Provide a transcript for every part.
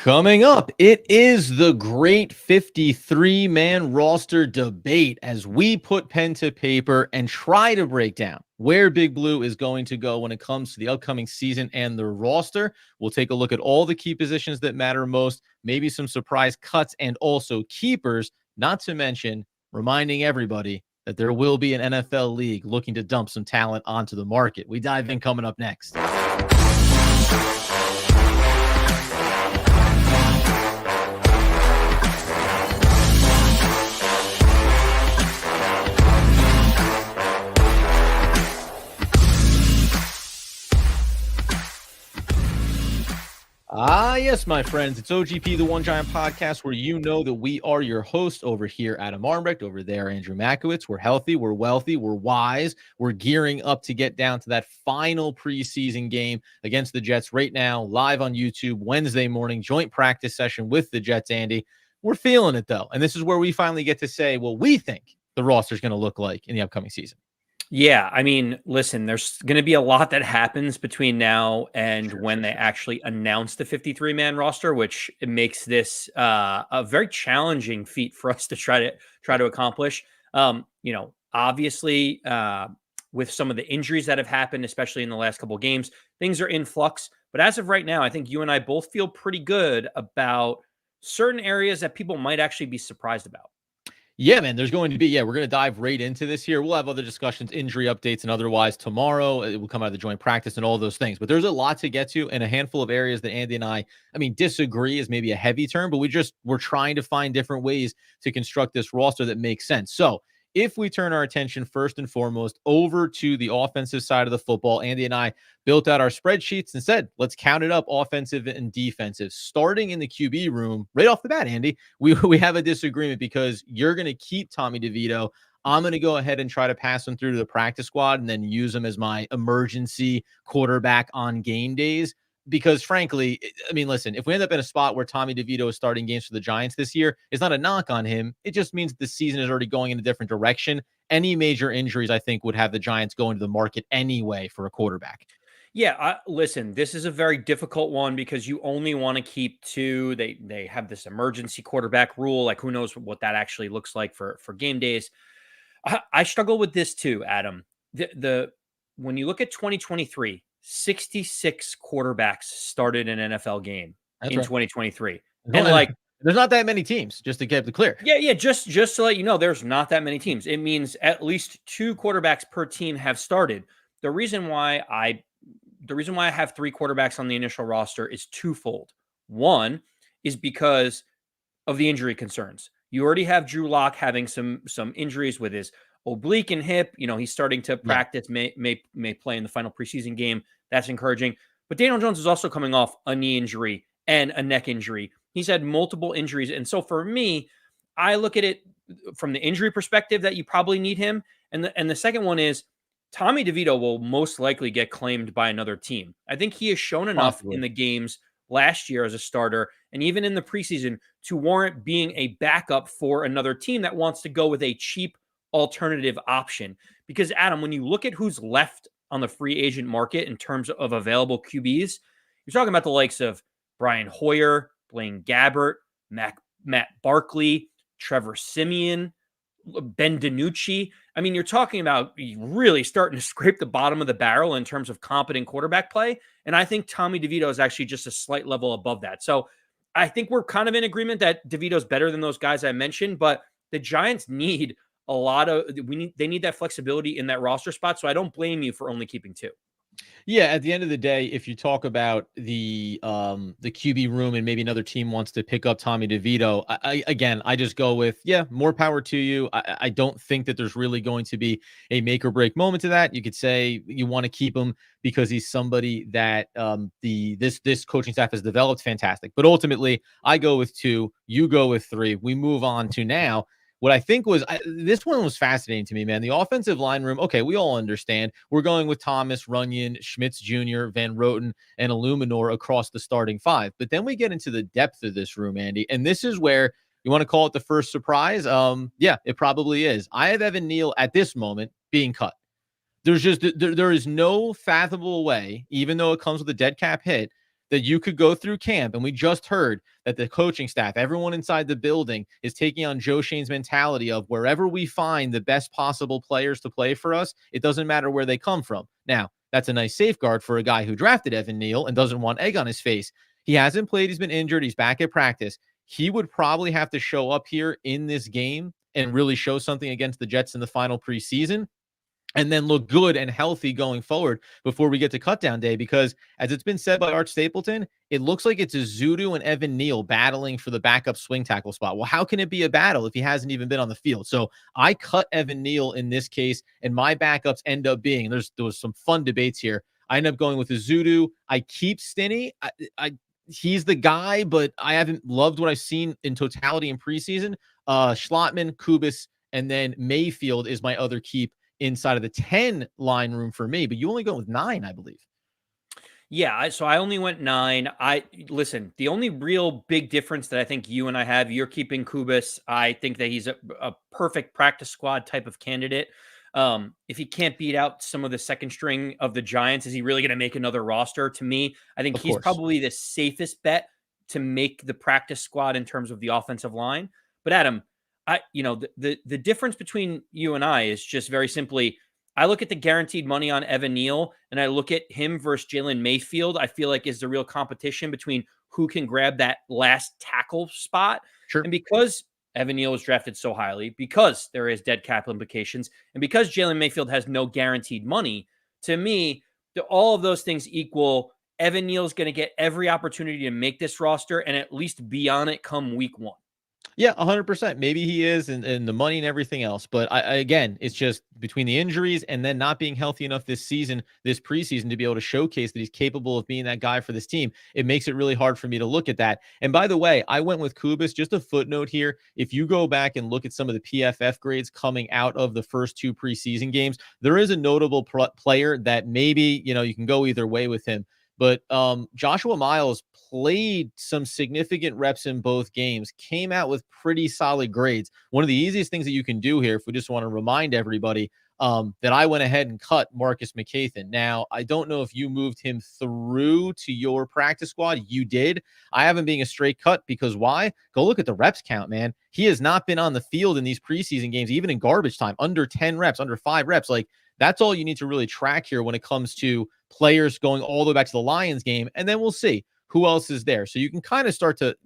Coming up, it is the great 53-man roster debate as we put pen to paper and try to break down where Big Blue is going to go when it comes to the upcoming season and the roster. We'll take a look at all the key positions that matter most, maybe some surprise cuts and also keepers, not to mention reminding everybody that there will be an NFL league looking to dump some talent onto the market. We dive in coming up next. Yes, my friends. It's OGP, the One Giant Podcast, where you know that we are your host. Over here, Adam Armbrecht. Over there, Andrew Makowitz. We're healthy, we're wealthy, we're wise. We're gearing up to get down to that final preseason game against the Jets right now, live on YouTube, Wednesday morning, joint practice session with the Jets, Andy. We're feeling it, though. And this is where we finally get to say what we think the roster is going to look like in the upcoming season. Yeah, I mean, listen, there's going to be a lot that happens between now and when they actually announce the 53-man roster, which it makes this a very challenging feat for us to try to accomplish. Obviously, with some of the injuries that have happened, especially in the last couple of games, things are in flux. But as of right now, I think you and I both feel pretty good about certain areas that people might actually be surprised about. Yeah, man, there's going to be, we're going to dive right into this here. We'll have other discussions, injury updates, and otherwise tomorrow. It will come out of the joint practice and all those things. But there's a lot to get to and a handful of areas that Andy and I disagree is maybe a heavy term, but we're trying to find different ways to construct this roster that makes sense. So if we turn our attention first and foremost over to the offensive side of the football, Andy and I built out our spreadsheets and said, let's count it up offensive and defensive. Starting in the QB room, right off the bat, Andy, we have a disagreement because you're going to keep Tommy DeVito. I'm going to go ahead and try to pass him through to the practice squad and then use him as my emergency quarterback on game days. Because frankly, listen, if we end up in a spot where Tommy DeVito is starting games for the Giants this year, it's not a knock on him. It just means the season is already going in a different direction. Any major injuries, I think, would have the Giants go into the market anyway for a quarterback. Yeah, listen, this is a very difficult one because you only want to keep two. They have this emergency quarterback rule. Like, who knows what that actually looks like for game days. I struggle with this too, Adam. When you look at 2023, 66 quarterbacks started an NFL game in 2023. And there's not that many teams, just to get it clear. Yeah. Just to let you know, there's not that many teams. It means at least two quarterbacks per team have started. The reason why I have three quarterbacks on the initial roster is twofold. One is because of the injury concerns. You already have Drew Lock having some injuries with his oblique and hip. He's starting to practice, may play in the final preseason game. That's encouraging. But Daniel Jones is also coming off a knee injury and a neck injury. He's had multiple injuries. And so for me, I look at it from the injury perspective that you probably need him. And the second one is Tommy DeVito will most likely get claimed by another team. I think he has shown enough in the games last year as a starter and even in the preseason to warrant being a backup for another team that wants to go with a cheap alternative option. Because Adam, when you look at who's left on the free agent market in terms of available QBs, you're talking about the likes of Brian Hoyer, Blaine Gabbert, Matt Barkley, Trevor Siemian, Ben DiNucci. You're talking about really starting to scrape the bottom of the barrel in terms of competent quarterback play. And I think Tommy DeVito is actually just a slight level above that. So I think we're kind of in agreement that DeVito's better than those guys I mentioned, but the Giants need they need that flexibility in that roster spot. So I don't blame you for only keeping two. Yeah, at the end of the day, if you talk about the QB room and maybe another team wants to pick up Tommy DeVito, I just go with, more power to you. I don't think that there's really going to be a make or break moment to that. You could say you want to keep him because he's somebody that this coaching staff has developed. Fantastic. But ultimately, I go with two, you go with three. We move on to now. What I think was this one was fascinating to me, man. The offensive line room. Okay, we all understand. We're going with Thomas, Runyon, Schmitz Jr., Van Roten, and Illuminor across the starting five. But then we get into the depth of this room, Andy. And this is where you want to call it the first surprise. Yeah, it probably is. I have Evan Neal at this moment being cut. There's just there is no fathomable way, even though it comes with a dead cap hit, that you could go through camp, and we just heard that the coaching staff, everyone inside the building, is taking on Joe Shane's mentality of wherever we find the best possible players to play for us, it doesn't matter where they come from. Now, that's a nice safeguard for a guy who drafted Evan Neal and doesn't want egg on his face. He hasn't played. He's been injured. He's back at practice. He would probably have to show up here in this game and really show something against the Jets in the final preseason, and then look good and healthy going forward before we get to cutdown day. Because as it's been said by Art Stapleton, it looks like it's Azudu and Evan Neal battling for the backup swing tackle spot. Well, how can it be a battle if he hasn't even been on the field? So I cut Evan Neal in this case, and my backups end up being, there was some fun debates here. I end up going with Azudu. I keep Stinney. He's the guy, but I haven't loved what I've seen in totality in preseason. Schlotman, Kubis, and then Mayfield is my other keep inside of the 10 line room for me, but you only go with 9, I believe. Yeah, so I only went 9. Listen, the only real big difference that I think you and I have, you're keeping Kubis. I think that he's a perfect practice squad type of candidate. If he can't beat out some of the second string of the Giants, is he really going to make another roster? To me, I think he's probably the safest bet to make the practice squad in terms of the offensive line. But Adam, the difference between you and I is just very simply, I look at the guaranteed money on Evan Neal, and I look at him versus Jalen Mayfield. I feel like is the real competition between who can grab that last tackle spot. Sure. And because Evan Neal was drafted so highly, because there is dead cap implications, and because Jalen Mayfield has no guaranteed money, to me, all of those things equal, Evan Neal is going to get every opportunity to make this roster and at least be on it come week 1. Yeah, 100%. Maybe he is, and the money and everything else. But again, it's just between the injuries and then not being healthy enough this season, this preseason, to be able to showcase that he's capable of being that guy for this team. It makes it really hard for me to look at that. And by the way, I went with Kubis. Just a footnote here. If you go back and look at some of the PFF grades coming out of the first 2 preseason games, there is a notable player that maybe, you can go either way with him. But Joshua Miles played some significant reps in both games, came out with pretty solid grades. One of the easiest things that you can do here, if we just want to remind everybody, that I went ahead and cut Marcus McCathan. Now, I don't know if you moved him through to your practice squad. You did. I have him being a straight cut because why? Go look at the reps count, man. He has not been on the field in these preseason games, even in garbage time, under 10 reps, under 5 reps. Like, that's all you need to really track here when it comes to players going all the way back to the Lions game. And then we'll see who else is there. So you can kind of start to,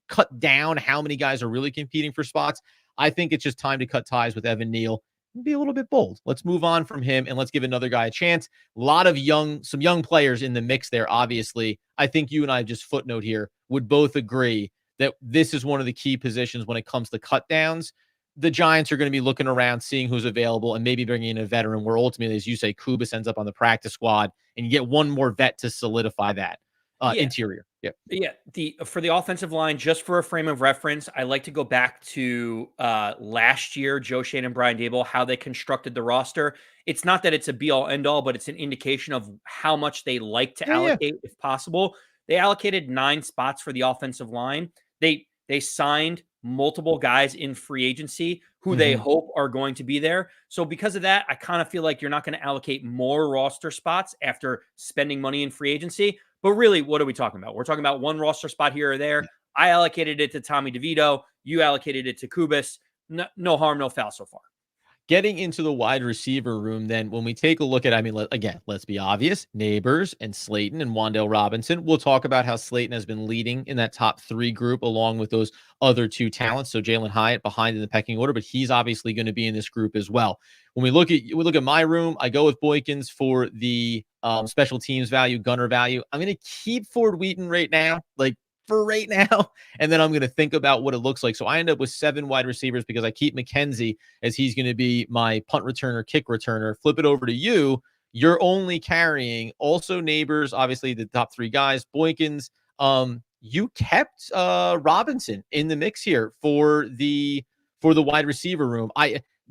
cut down how many guys are really competing for spots. I think it's just time to cut ties with Evan Neal and be a little bit bold. Let's move on from him and let's give another guy a chance. A lot of some young players in the mix there, obviously. I think you and I, just footnote here, would both agree that this is one of the key positions when it comes to cut downs. The Giants are going to be looking around, seeing who's available, and maybe bringing in a veteran where ultimately, as you say, Kubis ends up on the practice squad, and you get one more vet to solidify that interior. Yeah. For the offensive line, just for a frame of reference, I like to go back to last year, Joe Shane and Brian Daboll, how they constructed the roster. It's not that it's a be-all, end-all, but it's an indication of how much they like to allocate, if possible. They allocated 9 spots for the offensive line. They signed multiple guys in free agency who they hope are going to be there. So because of that, I kind of feel like you're not going to allocate more roster spots after spending money in free agency. But really, what are we talking about? We're talking about one roster spot here or there. I allocated it to Tommy DeVito. You allocated it to Kubis. No harm, no foul so far. Getting into the wide receiver room, then, when we take a look at, let's be obvious, Neighbors and Slayton and Wan'Dale Robinson. We'll talk about how Slayton has been leading in that top 3 group along with those other 2 talents. So Jalen Hyatt behind in the pecking order, but he's obviously going to be in this group as well. When we look at my room, I go with Boykins for the special teams value, gunner value. I'm going to keep Ford Wheaton right now, for right now, and then I'm going to think about what it looks like. So I end up with 7 wide receivers because I keep McKenzie as he's going to be my punt returner, kick returner. Flip it over to you. You're only carrying also Neighbors, obviously the top 3 guys, Boykins. You kept Robinson in the mix here for the wide receiver room.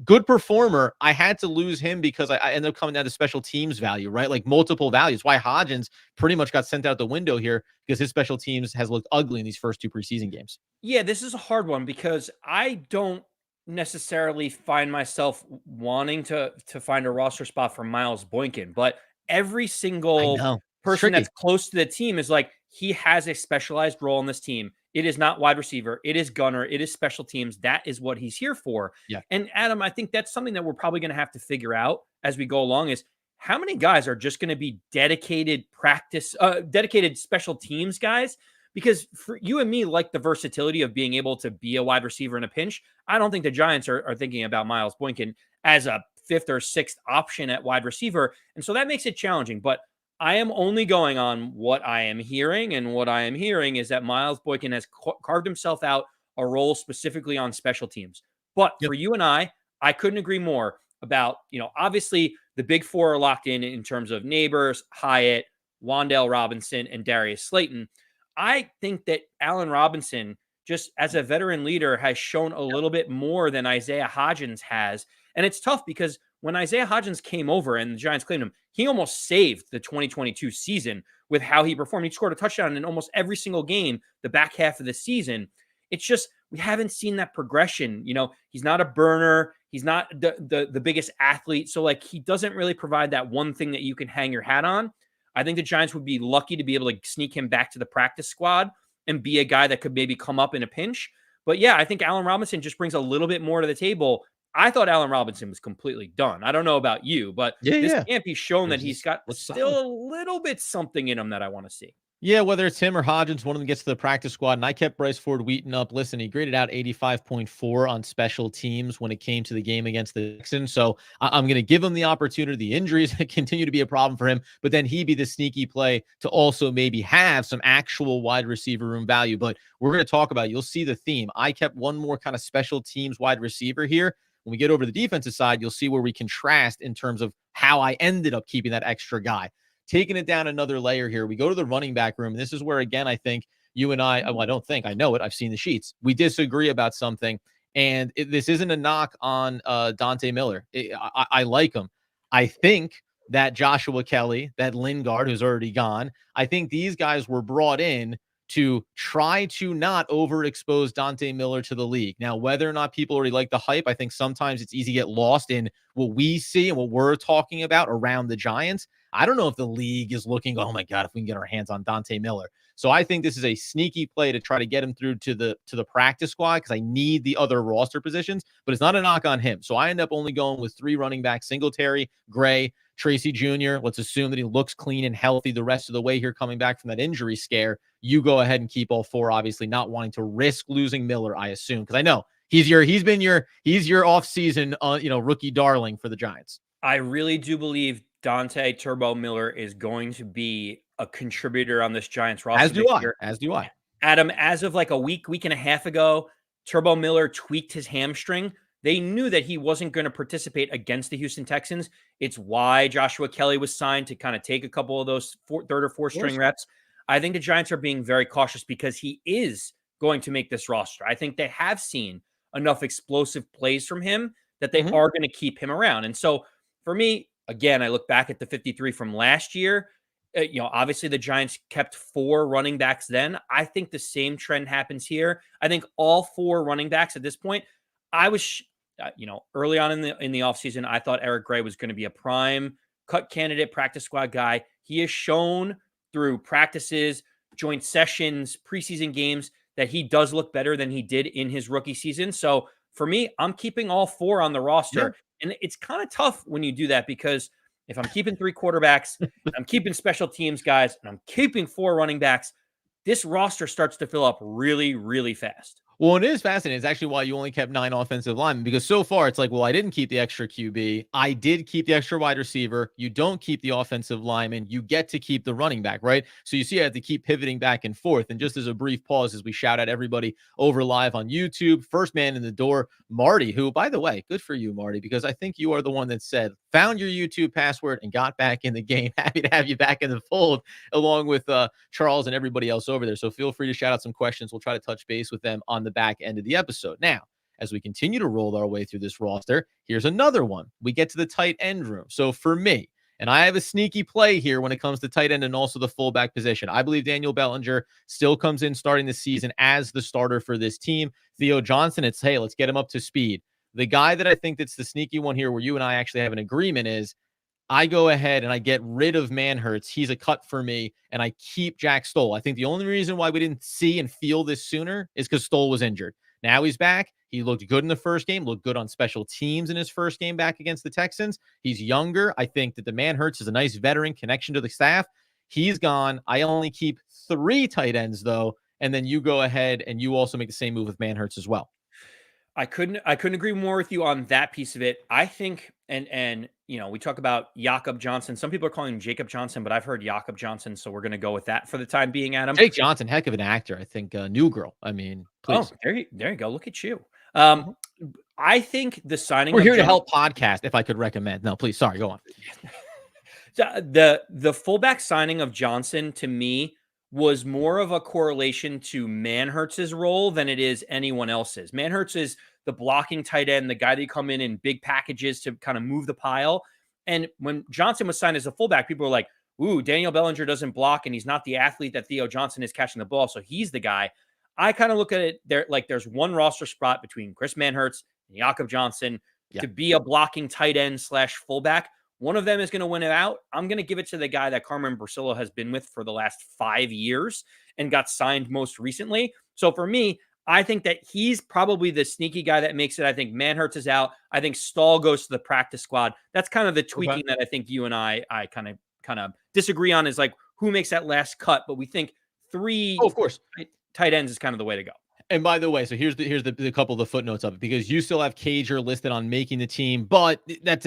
Good performer. I had to lose him because I ended up coming down to special teams value, right? Like multiple values. Why Hodgins pretty much got sent out the window here because his special teams has looked ugly in these first 2 preseason games. Yeah, this is a hard one because I don't necessarily find myself wanting to find a roster spot for Miles Boykin, but every single person that's close to the team is like, he has a specialized role on this team. It is not wide receiver. It is gunner. It is special teams. That is what he's here for. Yeah. And Adam, I think that's something that we're probably going to have to figure out as we go along is how many guys are just going to be dedicated special teams guys? Because for you and me, like the versatility of being able to be a wide receiver in a pinch. I don't think the Giants are thinking about Miles Boykin as a 5th or 6th option at wide receiver. And so that makes it challenging. But I am only going on what I am hearing. And what I am hearing is that Miles Boykin has carved himself out a role specifically on special teams. But for you and I couldn't agree more about, obviously the big four are locked in terms of Neighbors, Hyatt, Wan'Dale Robinson, and Darius Slayton. I think that Allen Robinson, just as a veteran leader, has shown a little bit more than Isaiah Hodgins has. And it's tough because when Isaiah Hodgins came over and the Giants claimed him, he almost saved the 2022 season with how he performed. He scored a touchdown in almost every single game the back half of the season. It's just we haven't seen that progression. He's not a burner. He's not the biggest athlete. So, he doesn't really provide that one thing that you can hang your hat on. I think the Giants would be lucky to be able to sneak him back to the practice squad and be a guy that could maybe come up in a pinch. But yeah, I think Allen Robinson just brings a little bit more to the table. I thought Allen Robinson was completely done. I don't know about you, but this camp, he's shown that he's got still a little bit something in him that I want to see. Yeah, whether it's him or Hodgins, one of them gets to the practice squad, and I kept Bryce Ford Wheaton up. Listen, he graded out 85.4 on special teams when it came to the game against the Texans, so I'm going to give him the opportunity. The injuries continue to be a problem for him, but then he be the sneaky play to also maybe have some actual wide receiver room value. But we're going to talk about it. You'll see the theme. I kept one more kind of special teams wide receiver here. When we get over to the defensive side, you'll see where we contrast in terms of how I ended up keeping that extra guy. Taking it down another layer here, we go to the running back room. This is where, again, I think you and I don't think, I know it. I've seen the sheets. We disagree about something, and this isn't a knock on Deonte Miller. I like him. I think that Joshua Kelly, that Lingard, who's already gone, I think these guys were brought in to try to not overexpose Deonte Miller to the league. Now, whether or not people already like the hype, I think sometimes it's easy to get lost in what we see and what we're talking about around the Giants. I don't know if the league is looking, oh my God, if we can get our hands on Deonte Miller. So I think this is a sneaky play to try to get him through to the practice squad because I need the other roster positions, but it's not a knock on him. So I end up only going with 3 running backs: Singletary, Gray, Tracy Jr. Let's assume that he looks clean and healthy the rest of the way here coming back from that injury scare. You go ahead and keep all 4, obviously not wanting to risk losing Miller, I assume, because I know he's your off-season rookie darling for the Giants. I really do believe Deonte Turbo Miller is going to be a contributor on this Giants roster. As do I. Adam, as of like a week and a half ago, Turbo Miller tweaked his hamstring. They knew that he wasn't going to participate against the Houston Texans. It's why Joshua Kelly was signed to kind of take a couple of those third or fourth string reps. I think the Giants are being very cautious because he is going to make this roster. I think they have seen enough explosive plays from him that they are going to keep him around. And so for me, again, I look back at the 53 from last year. Obviously the Giants kept 4 running backs then. I think the same trend happens here. I think all 4 running backs at this point, I was, early on in the offseason, I thought Eric Gray was going to be a prime cut candidate, practice squad guy. He has shown through practices, joint sessions, preseason games that he does look better than he did in his rookie season. So for me, I'm keeping all 4 on the roster. Yeah. And it's kind of tough when you do that because if I'm keeping 3 quarterbacks, I'm keeping special teams guys, and I'm keeping 4 running backs, this roster starts to fill up really, really fast. Well, it is fascinating. It's actually why you only kept 9 offensive linemen, because so far it's like, well, I didn't keep the extra QB. I did keep the extra wide receiver. You don't keep the offensive lineman. You get to keep the running back, right? So you see I have to keep pivoting back and forth. And just as a brief pause, as we shout out everybody over live on YouTube, first man in the door, Marty, who, by the way, good for you, Marty, because I think you are the one that said, found your YouTube password and got back in the game. Happy to have you back in the fold along with Charles and everybody else over there. So feel free to shout out some questions. We'll try to touch base with them on the back end of the episode. Now, as we continue to roll our way through this roster, here's another one. We get to the tight end room. So for me, and I have a sneaky play here when it comes to tight end and also the fullback position. I believe Daniel Bellinger still comes in starting the season as the starter for this team. Theo Johnson, it's, hey, let's get him up to speed. The guy that I think that's the sneaky one here where you and I actually have an agreement is I go ahead and I get rid of Manhurts. He's a cut for me, and I keep Jack Stoll. I think the only reason why we didn't see and feel this sooner is because Stoll was injured. Now he's back. He looked good in the first game, looked good on special teams in his first game back against the Texans. He's younger. I think that the Manhurts is a nice veteran connection to the staff. He's gone. I only keep 3 tight ends, though, and then you go ahead and you also make the same move with Manhurts as well. I couldn't agree more with you on that piece of it. I think, and we talk about Jakob Johnson. Some people are calling him Jacob Johnson, but I've heard Jakob Johnson, so we're going to go with that for the time being, Adam. Jake Johnson, heck of an actor. I think New Girl. I mean, please. Oh, there you go. Look at you. I think the signing. We're here to help podcast. If I could recommend. No, please. Sorry. Go on. The fullback signing of Johnson to me was more of a correlation to Manhurts' role than it is anyone else's. Manhurts is the blocking tight end, the guy that come in big packages to kind of move the pile. And when Johnson was signed as a fullback, people were like, ooh, Daniel Bellinger doesn't block, and he's not the athlete that Theo Johnson is catching the ball, so he's the guy. I kind of look at it there like there's one roster spot between Chris Manhurts and Jakob Johnson to be a blocking tight end / fullback. One of them is going to win it out. I'm going to give it to the guy that Carmen Brasillo has been with for the last 5 years and got signed most recently. So for me, I think that he's probably the sneaky guy that makes it. I think Manhurts is out. I think Stahl goes to the practice squad. That's kind of the tweaking that I think you and I kind of disagree on, is like who makes that last cut. But we think 3 of course, tight ends is kind of the way to go. And by the way, so here's the couple of the footnotes of it, because you still have Cager listed on making the team, but that's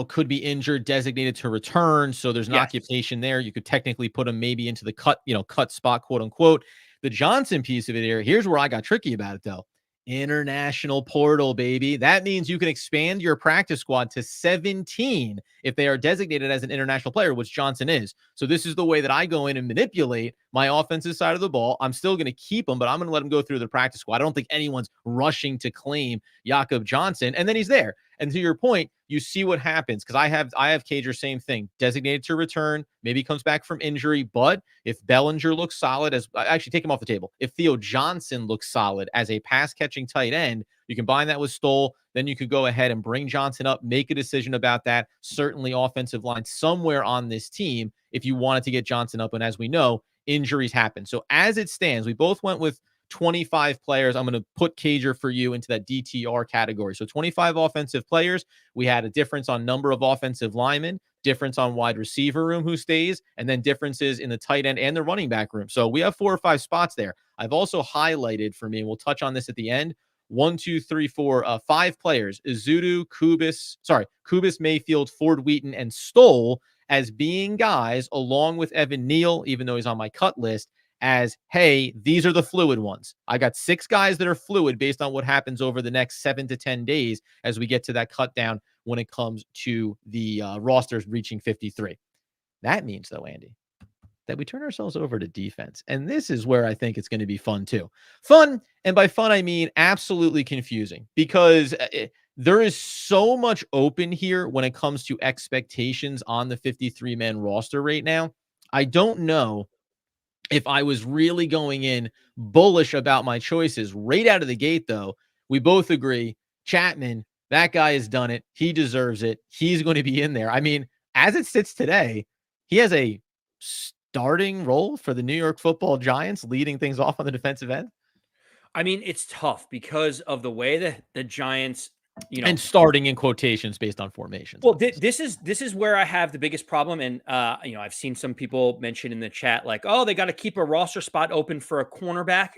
could be injured, designated to return. So there's an occupation there. You could technically put him maybe into the cut spot, quote unquote. The Johnson piece of it here, here's where I got tricky about it though. International portal, baby. That means you can expand your practice squad to 17 if they are designated as an international player, which Johnson is. So this is the way that I go in and manipulate my offensive side of the ball. I'm still going to keep him, but I'm going to let him go through the practice squad. I don't think anyone's rushing to claim Jakob Johnson, and then he's there. And to your point, you see what happens, because I have Cager, same thing, designated to return, maybe comes back from injury. But if Bellinger looks solid, as actually take him off the table, if Theo Johnson looks solid as a pass catching tight end, you combine that with Stoll, then you could go ahead and bring Johnson up, make a decision about that. Certainly offensive line somewhere on this team if you wanted to get Johnson up. And as we know, injuries happen. So as it stands, we both went with 25 players. I'm going to put Cager for you into that DTR category. So 25 offensive players. We had a difference on number of offensive linemen, difference on wide receiver room who stays, and then differences in the tight end and the running back room. So we have 4 or 5 spots there. I've also highlighted for me, and we'll touch on this at the end, 1, 2, 3, 4, 5 players, Ezeudu, Kubis, Mayfield, Ford Wheaton, and Stoll as being guys, along with Evan Neal, even though he's on my cut list, as, hey, these are the fluid ones. I got 6 guys that are fluid based on what happens over the next 7 to 10 days as we get to that cut down when it comes to the rosters reaching 53. That means, though, Andy, that we turn ourselves over to defense. And this is where I think it's going to be fun, too. Fun, and by fun, I mean absolutely confusing, because there is so much open here when it comes to expectations on the 53-man roster right now. I don't know if I was really going in bullish about my choices right out of the gate, though. We both agree, Chapman, that guy has done it. He deserves it. He's going to be in there. I mean, as it sits today, he has a starting role for the New York Football Giants, leading things off on the defensive end. I mean, it's tough because of the way that the Giants, and starting in quotations based on formations. Well, this is where I have the biggest problem. And, I've seen some people mention in the chat, like, oh, they got to keep a roster spot open for a cornerback.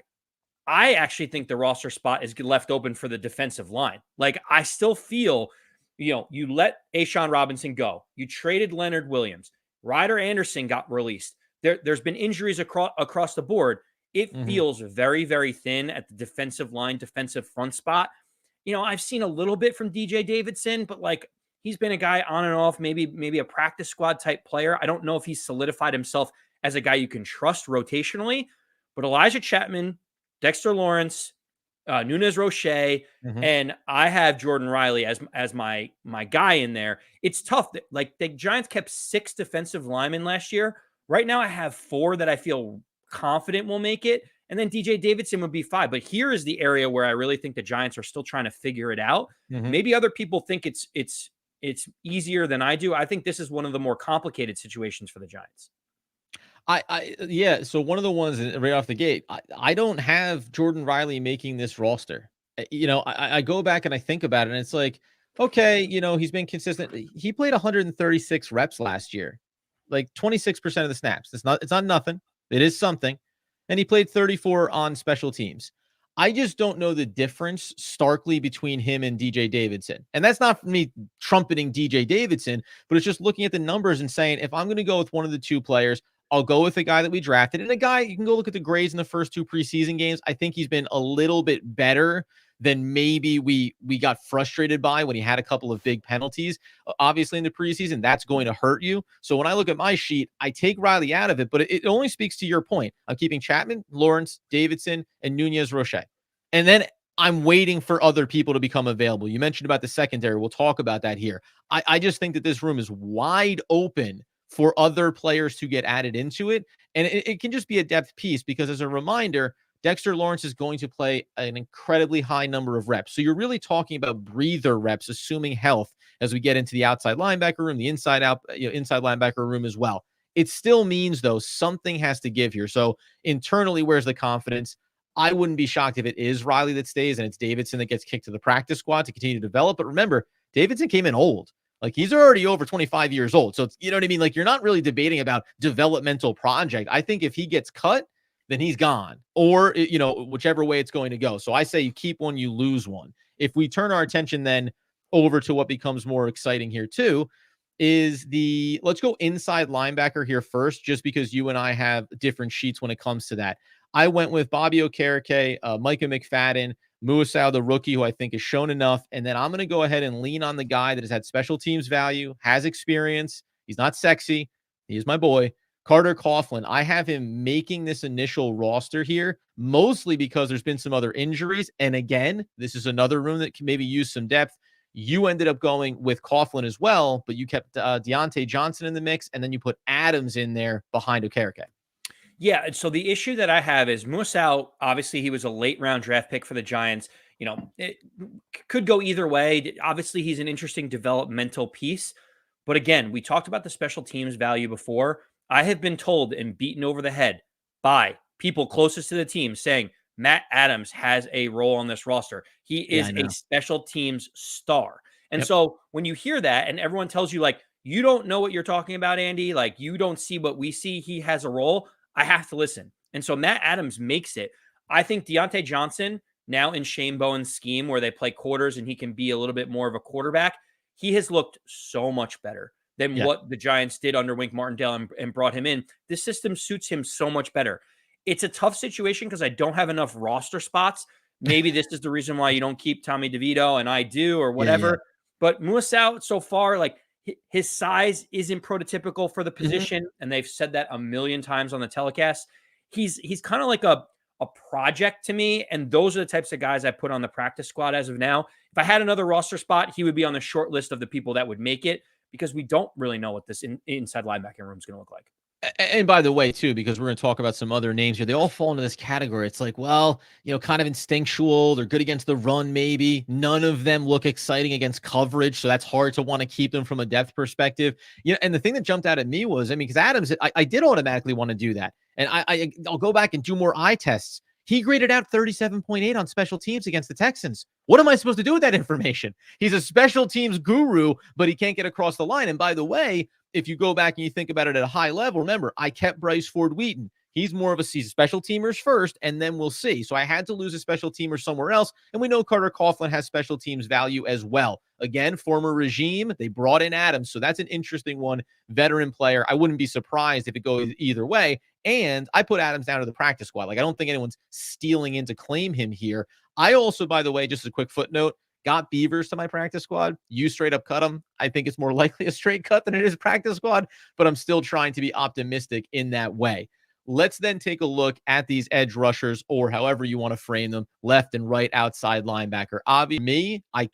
I actually think the roster spot is left open for the defensive line. Like, I still feel, you let A'Shawn Robinson go. You traded Leonard Williams. Ryder Anderson got released. There's been injuries across the board. It feels very, very thin at the defensive line, defensive front spot. I've seen a little bit from DJ Davidson, but like, he's been a guy on and off, maybe a practice squad type player. I don't know if he's solidified himself as a guy you can trust rotationally, but Elijah Chapman, Dexter Lawrence, Nunez Roche, and I have Jordan Riley as my guy in there. It's tough. Like, the Giants kept 6 defensive linemen last year. Right now I have 4 that I feel confident will make it. And then DJ Davidson would be 5. But here is the area where I really think the Giants are still trying to figure it out. Maybe other people think it's it's easier than I do. I think this is one of the more complicated situations for the Giants. Yeah. So one of the ones right off the gate, I don't have Jordan Riley making this roster. I go back and I think about it, and it's like, okay, he's been consistent. He played 136 reps last year, like 26% of the snaps. It's not nothing. It is something. And he played 34 on special teams. I just don't know the difference starkly between him and DJ Davidson. And that's not me trumpeting DJ Davidson, but it's just looking at the numbers and saying, if I'm going to go with one of the two players, I'll go with the guy that we drafted. And a guy, you can go look at the grades in the first 2 preseason games. I think he's been a little bit better than maybe we got frustrated by when he had a couple of big penalties. Obviously, in the preseason, that's going to hurt you. So when I look at my sheet, I take Riley out of it, but it only speaks to your point. I'm keeping Chapman, Lawrence, Davidson, and Nunez-Roche. And then I'm waiting for other people to become available. You mentioned about the secondary. We'll talk about that here. I just think that this room is wide open for other players to get added into it. And it can just be a depth piece because, as a reminder, Dexter Lawrence is going to play an incredibly high number of reps. So you're really talking about breather reps, assuming health, as we get into the outside linebacker room, the inside linebacker room as well. It still means, though, something has to give here. So internally, where's the confidence? I wouldn't be shocked if it is Riley that stays and it's Davidson that gets kicked to the practice squad to continue to develop. But remember, Davidson came in old. Like, he's already over 25 years old. So, you know what I mean? Like, you're not really debating about developmental project. I think if he gets cut, then he's gone, or, whichever way it's going to go. So I say you keep one, you lose one. If we turn our attention then over to what becomes more exciting here too, is let's go inside linebacker here first, just because you and I have different sheets when it comes to that. I went with Bobby Okereke, Micah McFadden, Muasau, the rookie, who I think has shown enough. And then I'm going to go ahead and lean on the guy that has had special teams value, has experience. He's not sexy. He is my boy, Carter Coughlin. I have him making this initial roster here, mostly because there's been some other injuries. And again, this is another room that can maybe use some depth. You ended up going with Coughlin as well, but you kept Deontay Johnson in the mix, and then you put Adams in there behind Okereke. Yeah, so the issue that I have is Muasau, obviously he was a late round draft pick for the Giants. It could go either way. Obviously, he's an interesting developmental piece. But again, we talked about the special teams value before. I have been told and beaten over the head by people closest to the team saying Matt Adams has a role on this roster. He is a special teams star. And so when you hear that and everyone tells you, like, you don't know what you're talking about, Andy, like, you don't see what we see, he has a role, I have to listen. And so Matt Adams makes it. I think Deontay Johnson, now in Shane Bowen's scheme where they play quarters and he can be a little bit more of a quarterback, he has looked so much better than what the Giants did under Wink Martindale and brought him in. This system suits him so much better. It's a tough situation because I don't have enough roster spots. Maybe this is the reason why you don't keep Tommy DeVito and I do, or whatever. But Muasau, so far, like, his size isn't prototypical for the position, and they've said that a million times on the telecast. He's kind of like a project to me, and those are the types of guys I put on the practice squad as of now. If I had another roster spot, he would be on the short list of the people that would make it, because we don't really know what this inside linebacker room is going to look like. And by the way, too, because we're going to talk about some other names here, they all fall into this category. It's like, well, kind of instinctual. They're good against the run, maybe. None of them look exciting against coverage, so that's hard to want to keep them from a depth perspective. And the thing that jumped out at me was, because Adams, I did automatically want to do that. And I'll go back and do more eye tests. He graded out 37.8 on special teams against the Texans. What am I supposed to do with that information? He's a special teams guru, but he can't get across the line. And by the way, if you go back and you think about it at a high level, remember, I kept Bryce Ford-Wheaton. He's more of a special teamers first, and then we'll see. So I had to lose a special teamer somewhere else, and we know Carter Coughlin has special teams value as well. Again, former regime, they brought in Adams, so that's an interesting one. Veteran player. I wouldn't be surprised if it goes either way. And I put Adams down to the practice squad. Like, I don't think anyone's stealing in to claim him here. I also, by the way, just a quick footnote, got Beavers to my practice squad. You straight up cut him. I think it's more likely a straight cut than it is practice squad, but I'm still trying to be optimistic in that way. Let's then take a look at these edge rushers, or however you want to frame them, left and right outside linebacker. Obviously, I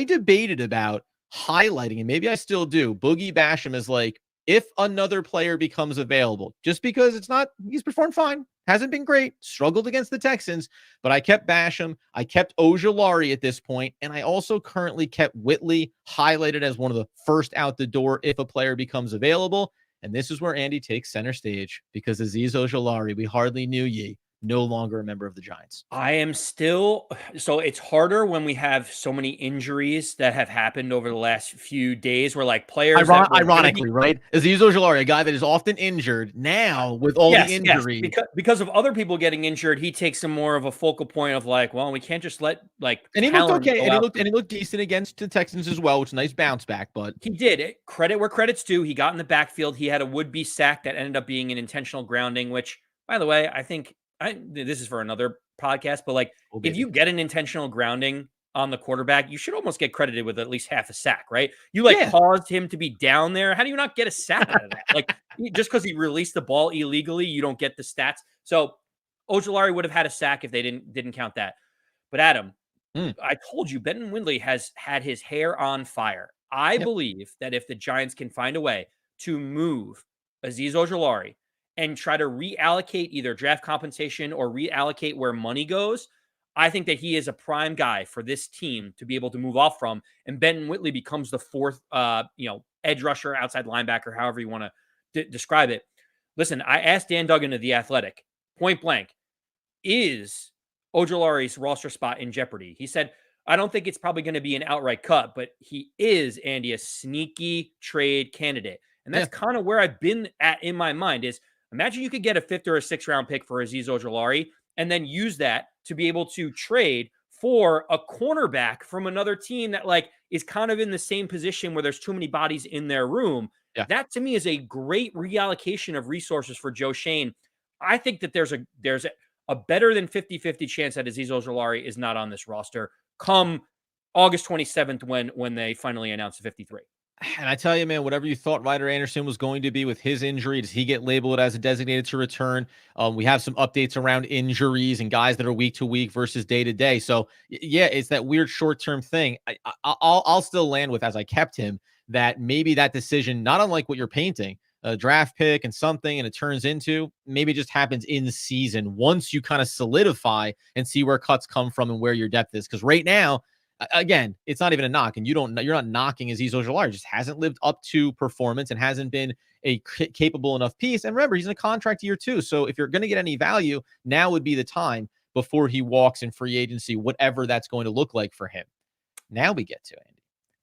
debated about highlighting, and maybe I still do, Boogie Basham as, like, if another player becomes available, just because he's performed fine, Hasn't been great, struggled against the Texans, but I kept Basham. I kept Ojulari at this point, and I also currently kept Whitley highlighted as one of the first out the door if a player becomes available. And this is where Andy takes center stage because Azeez Ojulari, we hardly knew ye, no longer a member of the Giants. I am still so it's harder when we have so many injuries that have happened over the last few days where like players ironically, right? Azeez Ojulari, a guy that is often injured now with all the injuries. Because of other people getting injured, he takes some more of a focal point of like, well, we can't just let like and he looked okay and he looked decent against the Texans as well, which is a nice bounce back, but he did. Credit where credit's due. He got in the backfield. He had a would-be sack that ended up being an intentional grounding, which by the way, I think this is for another podcast, but like if you get an intentional grounding on the quarterback, you should almost get credited with at least half a sack, right? You caused him to be down there. How do you not get a sack out of that? Like just because he released the ball illegally, you don't get the stats. So Ojulari would have had a sack if they didn't count that. But Adam, I told you, Ben Windley has had his hair on fire. I believe that if the Giants can find a way to move Azeez Ojulari and try to reallocate either draft compensation or reallocate where money goes, I think that he is a prime guy for this team to be able to move off from. And Ben Whitley becomes the fourth, edge rusher, outside linebacker, however you want to describe it. Listen, I asked Dan Duggan of The Athletic, point blank, is Ojulari's roster spot in jeopardy? He said, I don't think it's probably going to be an outright cut, but he is, Andy, a sneaky trade candidate. And that's kind of where I've been at in my mind is, imagine you could get a 5th or a 6th round pick for Azeez Ojulari and then use that to be able to trade for a cornerback from another team that like is kind of in the same position where there's too many bodies in their room. Yeah. That to me is a great reallocation of resources for Joe Schoen. I think that there's a better than 50-50 chance that Azeez Ojulari is not on this roster come August 27th when they finally announce the 53. And I tell you, man, whatever you thought Ryder Anderson was going to be with his injury, does he get labeled as a designated to return? We have some updates around injuries and guys that are week to week versus day to day. So yeah, it's that weird short-term thing. I'll still land with, as I kept him, that maybe that decision, not unlike what you're painting, a draft pick and something, and it turns into maybe just happens in the season once you kind of solidify and see where cuts come from and where your depth is. Because right now, again, it's not even a knock, and you're not knocking Azeez Ojulari. Just hasn't lived up to performance and hasn't been a capable enough piece. And remember, he's in a contract year too. So if you're going to get any value, now would be the time before he walks in free agency, whatever that's going to look like for him. Now we get to Andy.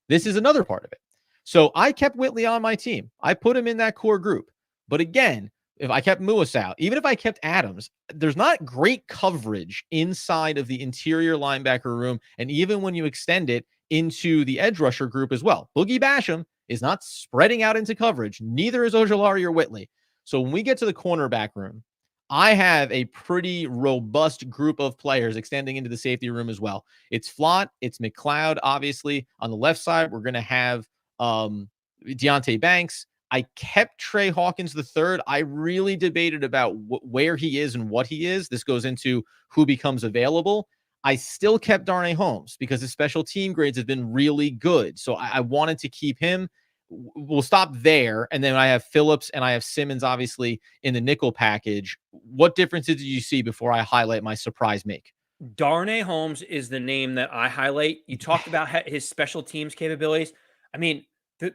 This is another part of it. So I kept Whitley on my team. I put him in that core group. But again, if I kept Lewis out, even if I kept Adams, there's not great coverage inside of the interior linebacker room. And even when you extend it into the edge rusher group as well, Boogie Basham is not spreading out into coverage. Neither is Ojulari or Whitley. So when we get to the cornerback room, I have a pretty robust group of players extending into the safety room as well. It's Flott, it's McLeod, obviously. On the left side, we're going to have Deonte Banks. I kept Trey Hawkins III. I really debated about where he is and what he is. This goes into who becomes available. I still kept Darnay Holmes because his special team grades have been really good. So I wanted to keep him. We'll stop there. And then I have Phillips and I have Simmons, obviously, in the nickel package. What differences did you see before I highlight my surprise make? Darnay Holmes is the name that I highlight. You talked about his special teams capabilities. I mean,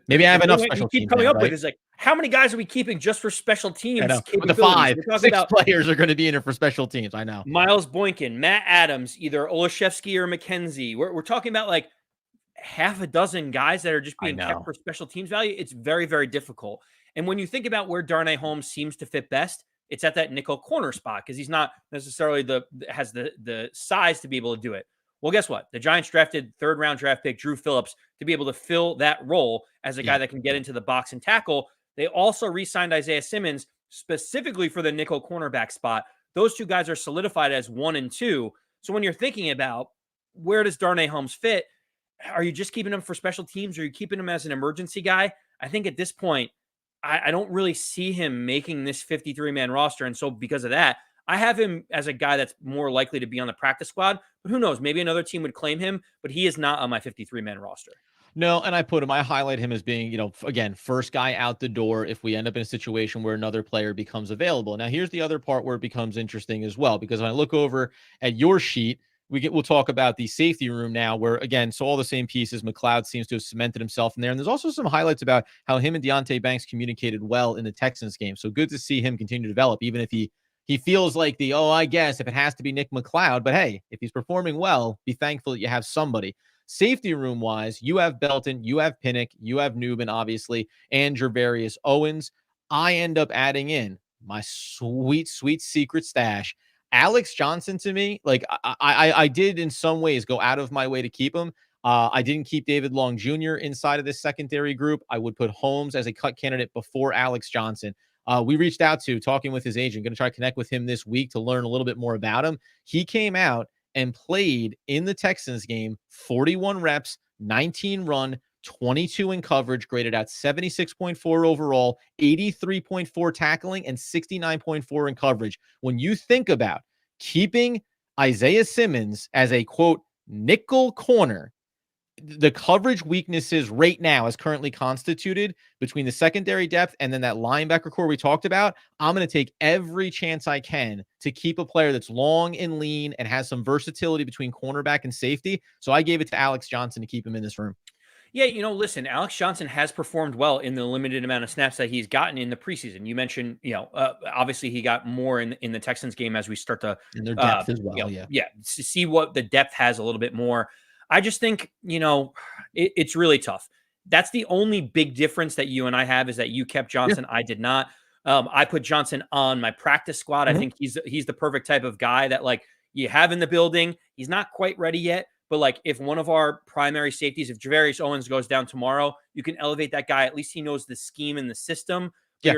maybe I have enough special teams. Coming up with is like, how many guys are we keeping just for special teams? The 5, 6 players are going to be in it for special teams. I know. Miles Boykin, Matt Adams, either Olszewski or McKenzie. We're talking about like half a dozen guys that are just being kept for special teams value. It's very, very difficult. And when you think about where Darnay Holmes seems to fit best, it's at that nickel corner spot because he's not necessarily has the size to be able to do it. Well, guess what? The Giants drafted 3rd round draft pick Drew Phillips to be able to fill that role as a guy that can get into the box and tackle. They also re-signed Isaiah Simmons specifically for the nickel cornerback spot. Those two guys are solidified as 1 and 2. So when you're thinking about where does Darnay Holmes fit, are you just keeping him for special teams? Or are you keeping him as an emergency guy? I think at this point, I don't really see him making this 53-man roster. And so because of that, I have him as a guy that's more likely to be on the practice squad, but who knows? Maybe another team would claim him, but he is not on my 53-man roster. No, and I highlight him as being, again, first guy out the door if we end up in a situation where another player becomes available. Now, here's the other part where it becomes interesting as well, because when I look over at your sheet, we'll talk about the safety room now, where again, so all the same pieces. McLeod seems to have cemented himself in there, and there's also some highlights about how him and Deonte Banks communicated well in the Texans game. So good to see him continue to develop, even if he feels like I guess if it has to be Nick McLeod, but hey, if he's performing well, be thankful that you have somebody. Safety room wise, you have Belton, you have Pinnock, you have Newman, obviously, and Gervarius Owens. I end up adding in my sweet, sweet secret stash. Alex Johnson, to me, like I did in some ways go out of my way to keep him. I didn't keep David Long Jr. inside of this secondary group. I would put Holmes as a cut candidate before Alex Johnson. We reached out to talking with his agent, going to try to connect with him this week to learn a little bit more about him. He came out and played in the Texans game, 41 reps, 19 run, 22 in coverage, graded out 76.4 overall, 83.4 tackling, and 69.4 in coverage. When you think about keeping Isaiah Simmons as a, quote, nickel corner, the coverage weaknesses right now as currently constituted between the secondary depth and then that linebacker core we talked about, I'm going to take every chance I can to keep a player that's long and lean and has some versatility between cornerback and safety. So I gave it to Alex Johnson to keep him in this room. Yeah, listen, Alex Johnson has performed well in the limited amount of snaps that he's gotten in the preseason. You mentioned, obviously he got more in the Texans game as we start to in their depth as well. See what the depth has a little bit more. I just think, it's really tough. That's the only big difference that you and I have is that you kept Johnson. Yeah. I did not. I put Johnson on my practice squad. Mm-hmm. I think he's the perfect type of guy that like you have in the building. He's not quite ready yet. But like if one of our primary safeties, if Gervarius Owens goes down tomorrow, you can elevate that guy. At least he knows the scheme and the system. But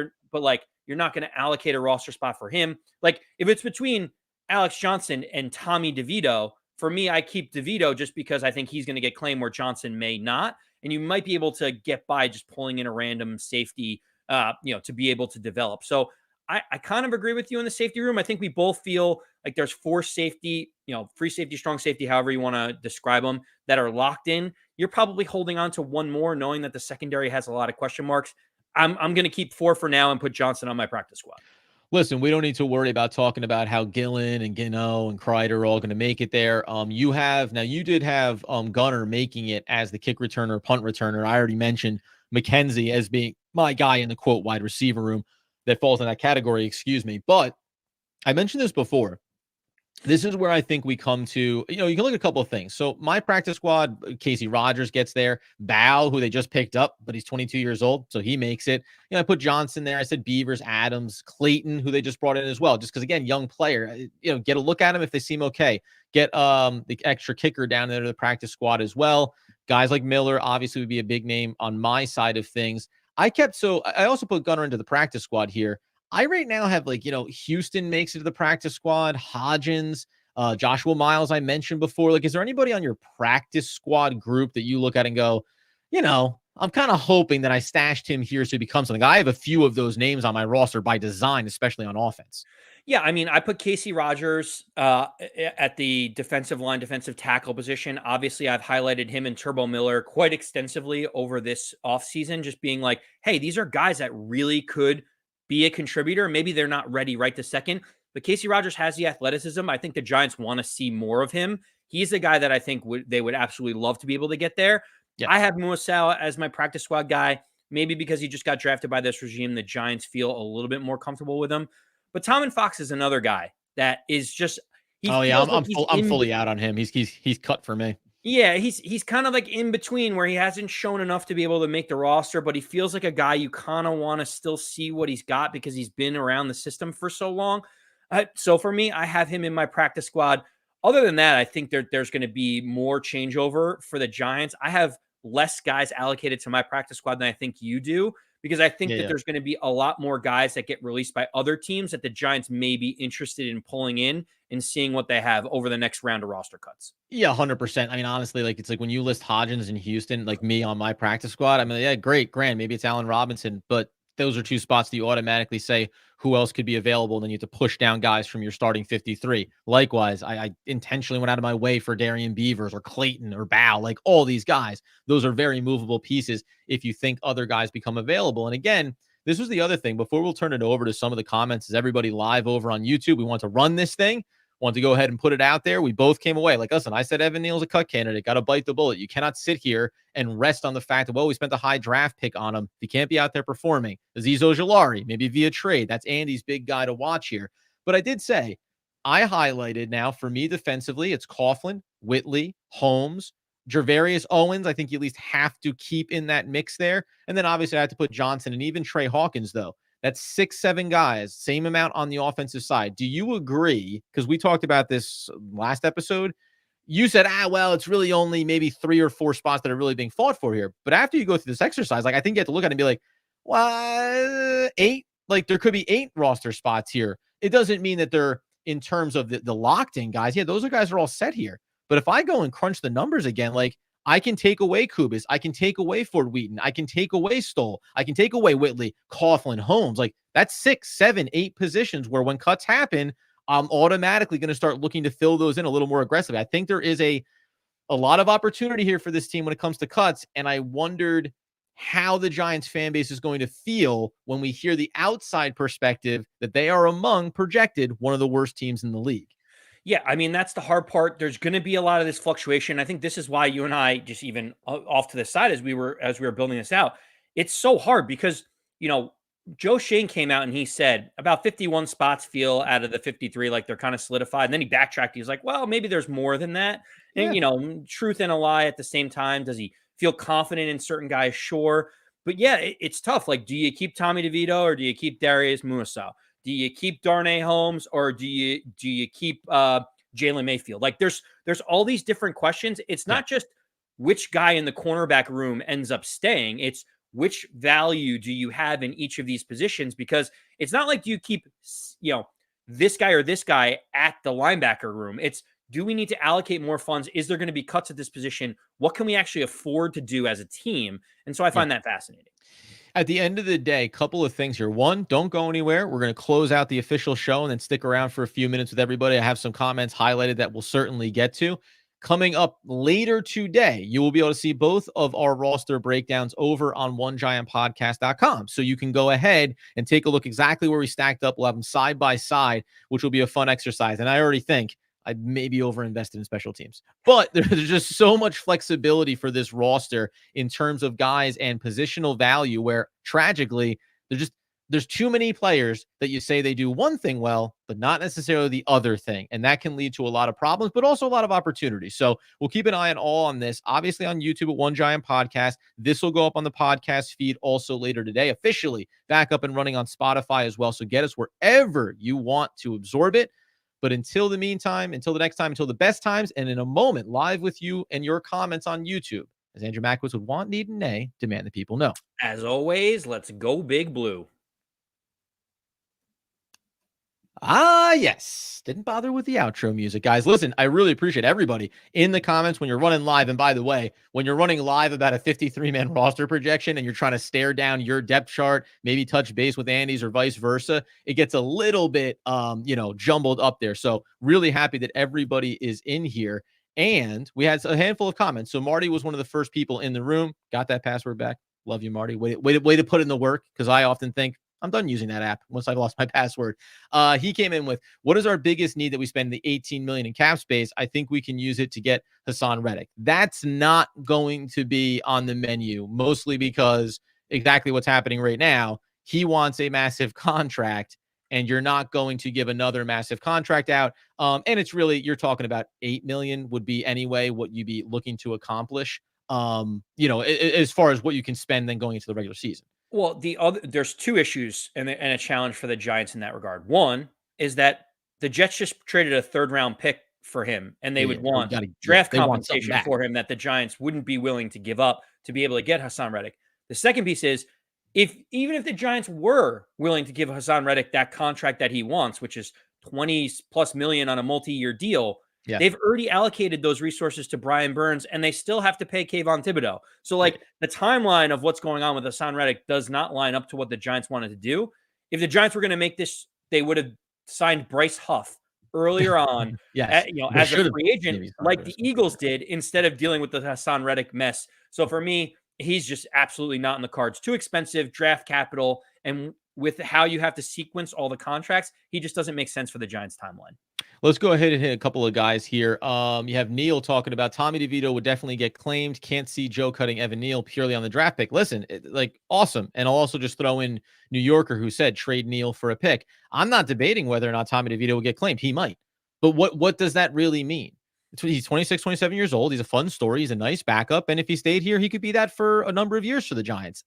you're not going to allocate a roster spot for him. Like if it's between Alex Johnson and Tommy DeVito, for me, I keep DeVito just because I think he's going to get claimed where Johnson may not. And you might be able to get by just pulling in a random safety, to be able to develop. So I kind of agree with you in the safety room. I think we both feel like there's four safety, free safety, strong safety, however you want to describe them, that are locked in. You're probably holding on to one more, knowing that the secondary has a lot of question marks. I'm going to keep four for now and put Johnson on my practice squad. Listen, we don't need to worry about talking about how Gillen and Gino and Kreider are all going to make it there. You did have Gunner making it as the kick returner, punt returner. I already mentioned McKenzie as being my guy in the quote wide receiver room that falls in that category, excuse me. But I mentioned this before. This is where I think we come to, you can look at a couple of things. So my practice squad, Casey Rogers gets there. Bow, who they just picked up, but he's 22 years old, so he makes it. I put Johnson there. I said Beavers, Adams, Clayton, who they just brought in as well, just because, again, young player. Get a look at him if they seem okay. Get the extra kicker down there to the practice squad as well. Guys like Miller obviously would be a big name on my side of things. I also put Gunner into the practice squad here. I right now have Houston makes it to the practice squad, Hodgins, Joshua Miles, I mentioned before. Like, is there anybody on your practice squad group that you look at and go, I'm kind of hoping that I stashed him here so he becomes something? I have a few of those names on my roster by design, especially on offense. Yeah, I mean, I put Casey Rogers at the defensive line, defensive tackle position. Obviously, I've highlighted him and Turbo Miller quite extensively over this offseason, just being like, hey, these are guys that really could be a contributor. Maybe they're not ready right this second, but Casey Rogers has the athleticism. I think the Giants want to see more of him. He's the guy that I think they would absolutely love to be able to get there. Yeah. I have Muasau as my practice squad guy, maybe because he just got drafted by this regime. The Giants feel a little bit more comfortable with him. But Tom and Fox is another guy that is just. I'm fully out on him. He's cut for me. Yeah, he's kind of like in between where he hasn't shown enough to be able to make the roster, but he feels like a guy you kind of want to still see what he's got because he's been around the system for so long. So for me, I have him in my practice squad. Other than that, I think there's going to be more changeover for the Giants. I have less guys allocated to my practice squad than I think you do, because I think that there's going to be a lot more guys that get released by other teams that the Giants may be interested in pulling in and seeing what they have over the next round of roster cuts. Yeah, 100%. I mean, honestly, it's like when you list Hodgins in Houston, like me on my practice squad, I mean, yeah, great, grand. Maybe it's Allen Robinson, but those are two spots that you automatically say who else could be available, and then you have to push down guys from your starting 53. Likewise, I intentionally went out of my way for Darian Beavers or Clayton or Bow, like all these guys. Those are very movable pieces if you think other guys become available. And again, this was the other thing. Before we'll turn it over to some of the comments, is everybody live over on YouTube? We want to run this thing. Want to go ahead and put it out there. We both came away like, listen, I said Evan Neal's a cut candidate. Got to bite the bullet. You cannot sit here and rest on the fact that, well, we spent a high draft pick on him. He can't be out there performing. Azeez Ojulari, maybe via trade. That's Andy's big guy to watch here. But I did say, I highlighted now for me defensively, it's Coughlin, Whitley, Holmes, Gervarius Owens. I think you at least have to keep in that mix there. And then obviously I have to put Johnson and even Trey Hawkins, though. That's 6-7 guys, same amount on the offensive side. Do you agree? Because we talked about this last episode. You said, well, it's really only maybe 3 or 4 spots that are really being fought for here. But after you go through this exercise, like I think you have to look at it and be like, well, 8, like there could be 8 roster spots here. It doesn't mean that they're in terms of the locked in guys. Yeah, those guys are all set here. But if I go and crunch the numbers again, like I can take away Kubis. I can take away Ford Wheaton. I can take away Stoll. I can take away Whitley, Coughlin, Holmes. Like that's 6, 7, 8 positions where when cuts happen, I'm automatically going to start looking to fill those in a little more aggressively. I think there is a lot of opportunity here for this team when it comes to cuts. And I wondered how the Giants fan base is going to feel when we hear the outside perspective that they are among projected one of the worst teams in the league. Yeah, I mean, that's the hard part. There's going to be a lot of this fluctuation. I think this is why you and I just even off to the side as we were building this out. It's so hard because, Joe Shane came out and he said about 51 spots feel out of the 53 like they're kind of solidified. And then he backtracked. He's like, well, maybe there's more than that. And, truth and a lie at the same time. Does he feel confident in certain guys? Sure. But yeah, it's tough. Like, do you keep Tommy DeVito or do you keep Darius Musa? Do you keep Darnay Holmes or do you keep Jalen Mayfield? Like there's all these different questions. It's not just which guy in the cornerback room ends up staying. It's which value do you have in each of these positions? Because it's not like do you keep, this guy or this guy at the linebacker room. It's do we need to allocate more funds? Is there going to be cuts at this position? What can we actually afford to do as a team? And so I find that fascinating. At the end of the day, a couple of things here. One, don't go anywhere. We're going to close out the official show and then stick around for a few minutes with everybody. I have some comments highlighted that we'll certainly get to. Coming up later today, you will be able to see both of our roster breakdowns over on onegiantpodcast.com. So you can go ahead and take a look exactly where we stacked up. We'll have them side by side, which will be a fun exercise. And I already think I maybe overinvested in special teams, but there's just so much flexibility for this roster in terms of guys and positional value where tragically there's too many players that you say they do one thing well, but not necessarily the other thing. And that can lead to a lot of problems, but also a lot of opportunities. So we'll keep an eye on all on this, obviously on YouTube at One Giant Podcast. This will go up on the podcast feed also later today, officially back up and running on Spotify as well. So get us wherever you want to absorb it. But until the meantime, until the next time, until the best times, and in a moment, live with you and your comments on YouTube, as Andrew Mackwitz would want, need, and nay, demand the people know. As always, let's go Big Blue. Yes. Didn't bother with the outro music, guys. Listen, I really appreciate everybody in the comments when you're running live. And by the way, when you're running live about a 53-man roster projection and you're trying to stare down your depth chart, maybe touch base with Andy's or vice versa, it gets a little bit, jumbled up there. So really happy that everybody is in here. And we had a handful of comments. So Marty was one of the first people in the room. Got that password back. Love you, Marty. Way to put in the work, because I often think, I'm done using that app once I've lost my password. He came in with, what is our biggest need that we spend the $18 million in cap space? I think we can use it to get Hassan Reddick. That's not going to be on the menu, mostly because exactly what's happening right now. He wants a massive contract, and you're not going to give another massive contract out. And it's really, you're talking about $8 million would be anyway what you'd be looking to accomplish, as far as what you can spend then going into the regular season. Well, there's two issues and a challenge for the Giants in that regard. One is that the Jets just traded a 3rd-round pick for him, and they would want draft compensation for him that the Giants wouldn't be willing to give up to be able to get Hassan Reddick. The second piece is, even if the Giants were willing to give Hassan Reddick that contract that he wants, which is $20+ million on a multi-year deal, Yeah. They've already allocated those resources to Brian Burns, and they still have to pay Kayvon Thibodeau. So, like, the timeline of what's going on with Hassan Reddick does not line up to what the Giants wanted to do. If the Giants were going to make this, they would have signed Bryce Huff earlier on, Yes. They as a should have free agent, maybe signed like Bryce. the Eagles did, instead of dealing with the Hassan Reddick mess. So for me, he's just absolutely not in the cards. Too expensive, draft capital, and with how you have to sequence all the contracts, he just doesn't make sense for the Giants timeline. Let's go ahead and hit a couple of guys here. You have Neal talking about Tommy DeVito would definitely get claimed. Can't see Joe cutting Evan Neal purely on the draft pick. Listen, like, awesome. And I'll also just throw in New Yorker, who said trade Neal for a pick. I'm not debating whether or not Tommy DeVito will get claimed. He might. But what does that really mean? He's 26, 27 years old. He's a fun story. He's a nice backup. And if he stayed here, he could be that for a number of years for the Giants.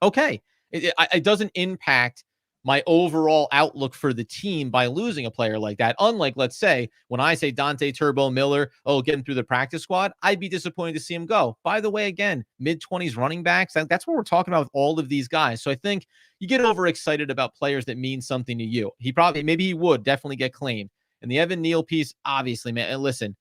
Okay. It doesn't impact my overall outlook for the team by losing a player like that. Unlike, let's say, when I say Deonte Turbo Miller, get him through the practice squad, I'd be disappointed to see him go. By the way, again, mid-20s running backs, that's what we're talking about with all of these guys. So I think you get overexcited about players that mean something to you. Maybe he would definitely get claimed. And the Evan Neal piece, obviously, man, and listen,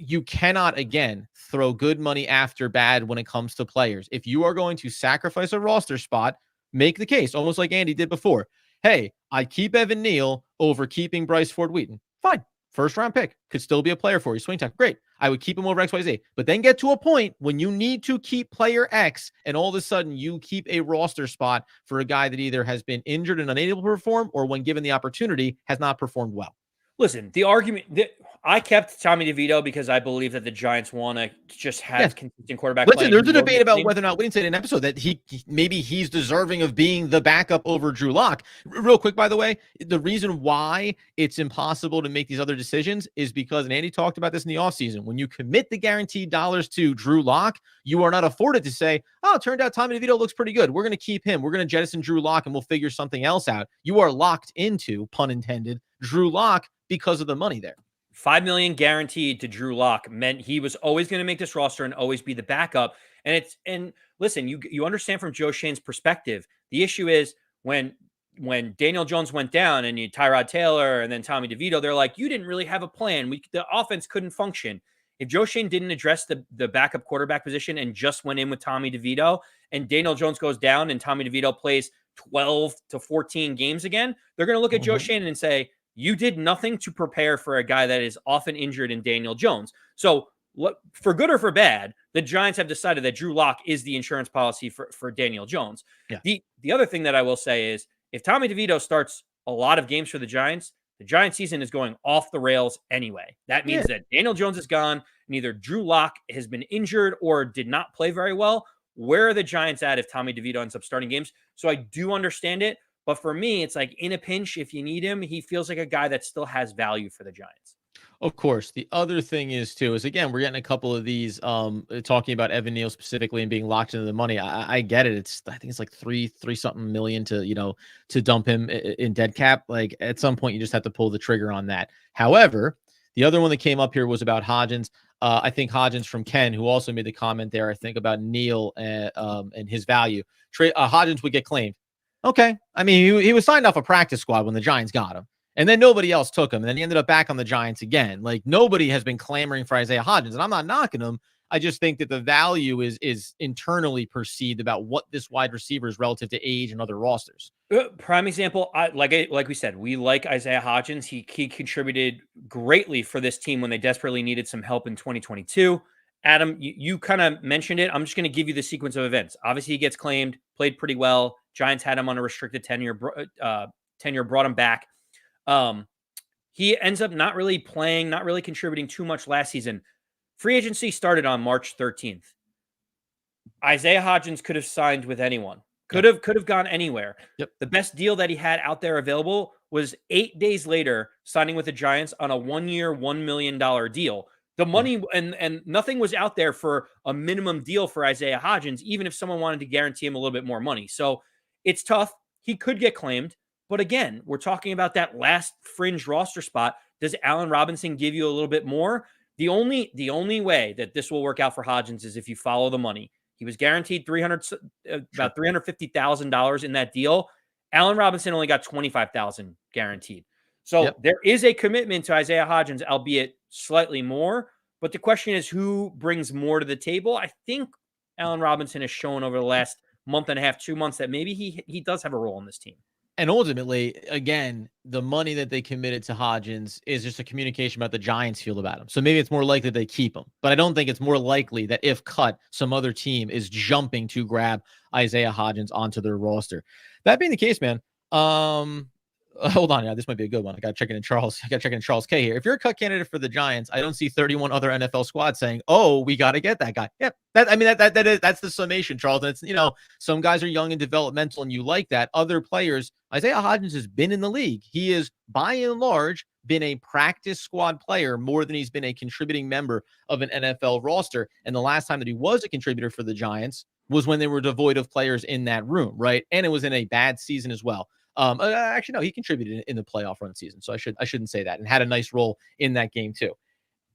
you cannot, again, throw good money after bad when it comes to players. If you are going to sacrifice a roster spot, make the case, almost like Andy did before. Hey, I keep Evan Neal over keeping Bryce Ford Wheaton. Fine. First round pick. Could still be a player for you. Swing tackle. Great. I would keep him over XYZ. But then get to a point when you need to keep player X, and all of a sudden you keep a roster spot for a guy that either has been injured and unable to perform, or when given the opportunity has not performed well. Listen, the argument that I kept Tommy DeVito because I believe that the Giants want to just have consistent quarterback play. Listen, there's a debate about whether or not, we didn't say in an episode that maybe he's deserving of being the backup over Drew Lock. Real quick, by the way, the reason why it's impossible to make these other decisions is because, and Andy talked about this in the offseason, when you commit the guaranteed dollars to Drew Lock, you are not afforded to say, oh, it turned out Tommy DeVito looks pretty good. We're going to keep him. We're going to jettison Drew Lock and we'll figure something else out. You are locked into, pun intended, Drew Lock because of the money there. $5 million guaranteed to Drew Lock meant he was always going to make this roster and always be the backup. And listen, you understand from Joe Schoen's perspective. The issue is when Daniel Jones went down and you Tyrod Taylor and then Tommy DeVito, they're like, you didn't really have a plan. The offense couldn't function. If Joe Schoen didn't address the backup quarterback position and just went in with Tommy DeVito, and Daniel Jones goes down and Tommy DeVito plays 12 to 14 games again, they're going to look at Joe Schoen and say, you did nothing to prepare for a guy that is often injured in Daniel Jones. So for good or for bad, the Giants have decided that Drew Lock is the insurance policy for Daniel Jones. Yeah. The other thing that I will say is, if Tommy DeVito starts a lot of games for the Giants season is going off the rails anyway. That means that Daniel Jones is gone and either Drew Lock has been injured or did not play very well. Where are the Giants at if Tommy DeVito ends up starting games? So I do understand it. But for me, it's like, in a pinch, if you need him, he feels like a guy that still has value for the Giants. Of course. The other thing is, too, is, again, we're getting a couple of these talking about Evan Neal specifically and being locked into the money. I get it. I think it's like three something million to dump him in dead cap. Like, at some point, you just have to pull the trigger on that. However, the other one that came up here was about Hodgins. I think Hodgins from Ken, who also made the comment there, I think, about Neal and his value. Hodgins would get claimed. Okay. I mean, he was signed off a practice squad when the Giants got him. And then nobody else took him. And then he ended up back on the Giants again. Like, nobody has been clamoring for Isaiah Hodgins. And I'm not knocking him. I just think that the value is internally perceived about what this wide receiver is relative to age and other rosters. Prime example, like we said, we like Isaiah Hodgins. He contributed greatly for this team when they desperately needed some help in 2022. Adam, you kind of mentioned it. I'm just going to give you the sequence of events. Obviously, he gets claimed, played pretty well. Giants had him on a restricted tenure, brought him back. He ends up not really playing, not really contributing too much last season. Free agency started on March 13th. Isaiah Hodgins could have signed with anyone. Could have gone anywhere. Yep. The best deal that he had out there available was 8 days later signing with the Giants on a 1-year, $1 million deal. The money and nothing was out there for a minimum deal for Isaiah Hodgins, even if someone wanted to guarantee him a little bit more money. So it's tough. He could get claimed. But again, we're talking about that last fringe roster spot. Does Allen Robinson give you a little bit more? The only way that this will work out for Hodgins is if you follow the money. He was guaranteed about $350,000 in that deal. Allen Robinson only got $25,000 guaranteed. So there is a commitment to Isaiah Hodgins, albeit slightly more. But the question is, who brings more to the table? I think Allen Robinson has shown over the last month and a half, 2 months, that maybe he does have a role in this team. And ultimately, again, the money that they committed to Hodgins is just a communication about the Giants feel about him. So maybe it's more likely they keep him. But I don't think it's more likely that if cut, some other team is jumping to grab Isaiah Hodgins onto their roster. That being the case, man, hold on. Yeah, this might be a good one. I got to check in Charles. I got to check in Charles K here. If you're a cut candidate for the Giants, I don't see 31 other NFL squads saying, "Oh, we got to get that guy." Yeah, that's the summation, Charles. And it's, some guys are young and developmental, and you like that. Other players, Isaiah Hodgins has been in the league. He is, by and large, been a practice squad player more than he's been a contributing member of an NFL roster. And the last time that he was a contributor for the Giants was when they were devoid of players in that room, right? And it was in a bad season as well. Actually, no, he contributed in the playoff run season, so I shouldn't say that, and had a nice role in that game too.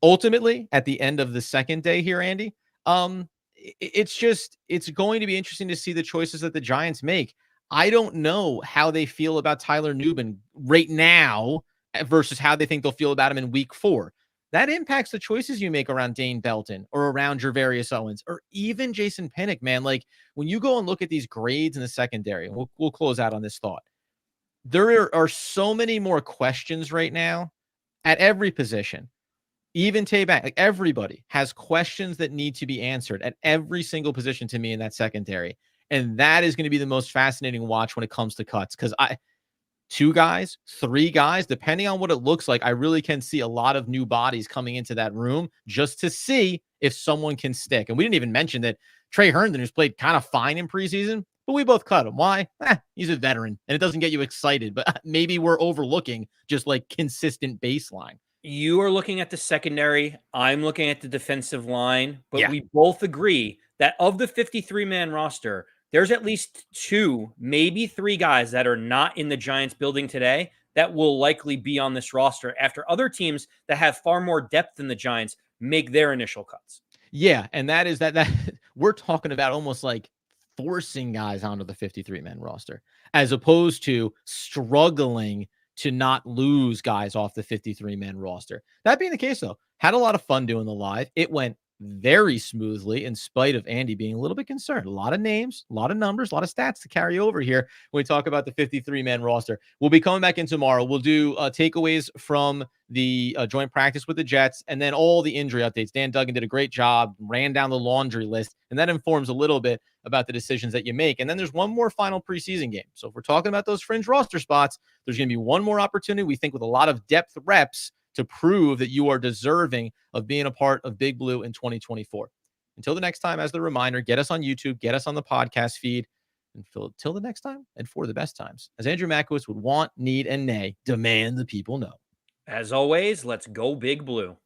Ultimately, at the end of the second day here, Andy, it's going to be interesting to see the choices that the Giants make. I don't know how they feel about Tyler Nubin right now versus how they think they'll feel about him in week 4. That impacts the choices you make around Dane Belton or around Gervarius Owens or even Jason Pinnock, man. Like, when you go and look at these grades in the secondary, we'll close out on this thought. There are so many more questions right now at every position. Even Tay-Bang, like, everybody has questions that need to be answered at every single position to me in that secondary. And that is going to be the most fascinating watch when it comes to cuts. Because 2 guys, 3 guys, depending on what it looks like, I really can see a lot of new bodies coming into that room just to see if someone can stick. And we didn't even mention that Trey Herndon, who's played kind of fine in preseason, but we both cut him. Why? He's a veteran, and it doesn't get you excited, but maybe we're overlooking just like consistent baseline. You are looking at the secondary. I'm looking at the defensive line, but we both agree that of the 53-man roster, there's at least 2, maybe 3 guys that are not in the Giants building today that will likely be on this roster after other teams that have far more depth than the Giants make their initial cuts. Yeah, and that is that we're talking about almost like forcing guys onto the 53-man roster as opposed to struggling to not lose guys off the 53-man roster. That being the case, though, had a lot of fun doing the live. It went very smoothly in spite of Andy being a little bit concerned. A lot of names, a lot of numbers, a lot of stats to carry over here when we talk about the 53-man roster. We'll be coming back in tomorrow. We'll do takeaways from the joint practice with the Jets and then all the injury updates. Dan Duggan did a great job, ran down the laundry list, and that informs a little bit about the decisions that you make. And then there's one more final preseason game. So if we're talking about those fringe roster spots, there's going to be one more opportunity, we think, with a lot of depth reps to prove that you are deserving of being a part of Big Blue in 2024. Until the next time, as the reminder, get us on YouTube, get us on the podcast feed, and till the next time, and for the best times, as Andrew Makowitz would want, need, and nay, demand the people know. As always, let's go Big Blue.